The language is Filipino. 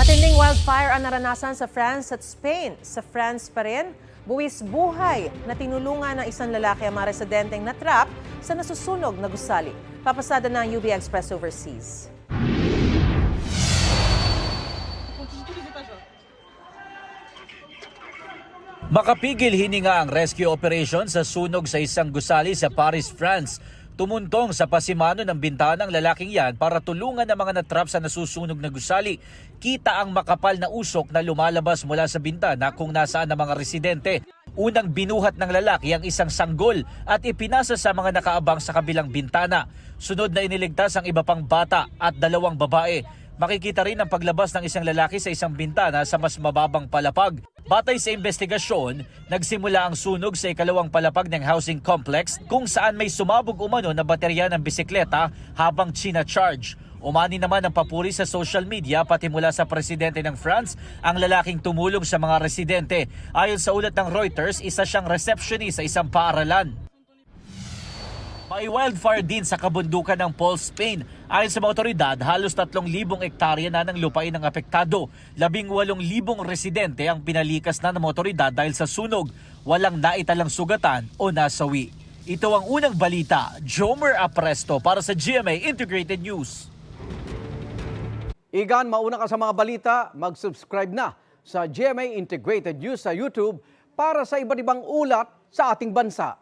Matinding wildfire ang naranasan sa France at Spain. Sa France pa rin, buwis buhay na tinulungan ng isang lalaki ang mga residenteng natrap sa nasusunog na gusali. Papasada ng UB Express Overseas. Makapigil hininga ang rescue operation sa sunog sa isang gusali sa Paris, France. Tumuntong sa pasimano ng bintana ng lalaking yan para tulungan ang mga natrap sa nasusunog na gusali. Kita ang makapal na usok na lumalabas mula sa bintana kung nasaan ang mga residente. Unang binuhat ng lalaki ang isang sanggol at ipinasa sa mga nakaabang sa kabilang bintana. Sunod na iniligtas ang iba pang bata at 2 babae. Makikita rin ang paglabas ng isang lalaki sa isang bintana sa mas mababang palapag. Batay sa investigasyon, nagsimula ang sunog sa ikalawang palapag ng housing complex kung saan may sumabog umano na baterya ng bisikleta habang china-charge. Umani naman ang papuri sa social media pati mula sa presidente ng France ang lalaking tumulong sa mga residente. Ayon sa ulat ng Reuters, isa siyang receptionist sa isang paaralan. May wildfire din sa kabundukan ng Paul, Spain. Ayon sa mga otoridad, halos 3,000 hektarya na ng lupain ang apektado. 18,000 residente ang pinalikas na ng mga otoridad dahil sa sunog. Walang naitalang sugatan o nasawi. Ito ang unang balita. Jomer Apresto para sa GMA Integrated News. Igan, mauna ka sa mga balita, mag-subscribe na sa GMA Integrated News sa YouTube para sa iba't ibang ulat sa ating bansa.